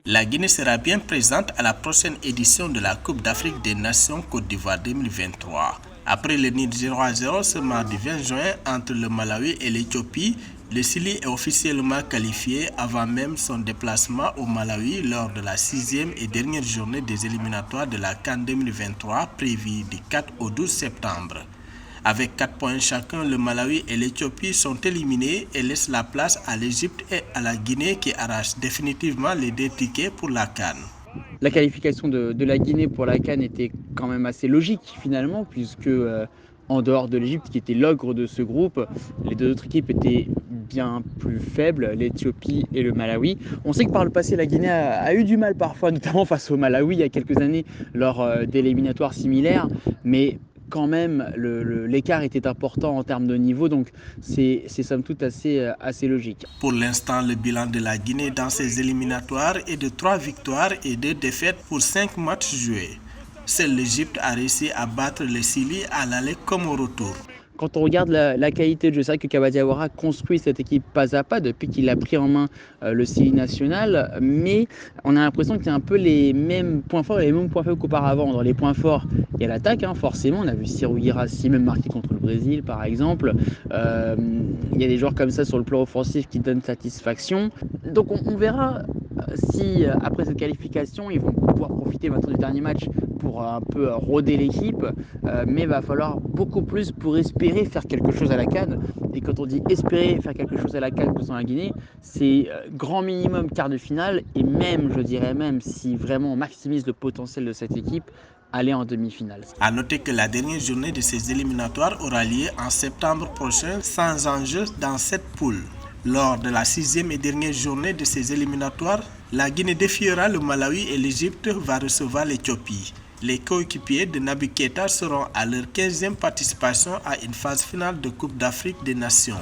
La Guinée sera bien présente à la prochaine édition de la Coupe d'Afrique des Nations Côte d'Ivoire 2023. Après le nid 0-0 ce mardi 20 juin entre le Malawi et l'Éthiopie, le Chili est officiellement qualifié avant même son déplacement au Malawi lors de la 6e et dernière journée des éliminatoires de la CAN 2023 prévue du 4 au 12 septembre. Avec 4 points chacun, le Malawi et l'Éthiopie sont éliminés et laissent la place à l'Égypte et à la Guinée qui arrachent définitivement les 2 tickets pour la CAN. La qualification de la Guinée pour la CAN était quand même assez logique finalement, puisque en dehors de l'Égypte qui était l'ogre de ce groupe, les deux autres équipes étaient bien plus faibles, l'Éthiopie et le Malawi. On sait que par le passé, la Guinée a eu du mal parfois, notamment face au Malawi il y a quelques années, lors d'éliminatoires similaires, mais quand même l'écart était important en termes de niveau, donc c'est somme toute assez logique. Pour l'instant, le bilan de la Guinée dans ces éliminatoires est de 3 victoires et 2 défaites pour 5 matchs joués. Seule l'Égypte a réussi à battre le Chili à l'aller comme au retour. Quand on regarde la qualité de jeu, c'est vrai que Kaba Diawara construit cette équipe pas à pas depuis qu'il a pris en main le Chili national, mais on a l'impression qu'il y a un peu les mêmes points forts et les mêmes points faibles qu'auparavant. Dans les points forts, il y a l'attaque, forcément. On a vu Serhou Guirassy même marquer contre le Brésil, par exemple. Il y a des joueurs comme ça sur le plan offensif qui donnent satisfaction. Donc on verra si après cette qualification, ils vont pouvoir profiter maintenant du dernier match pour un peu rôder l'équipe, mais il va falloir beaucoup plus pour espérer faire quelque chose à la CAN. Et quand on dit espérer faire quelque chose à la CAN dans la Guinée, c'est grand minimum quart de finale, et même, je dirais même, si vraiment on maximise le potentiel de cette équipe, aller en demi-finale. A noter que la dernière journée de ces éliminatoires aura lieu en septembre prochain sans enjeu dans cette poule. Lors de la 6e et dernière journée de ces éliminatoires, la Guinée défiera le Malawi et l'Égypte va recevoir l'Éthiopie. Les coéquipiers de Naby Keita seront à leur 15e participation à une phase finale de Coupe d'Afrique des Nations.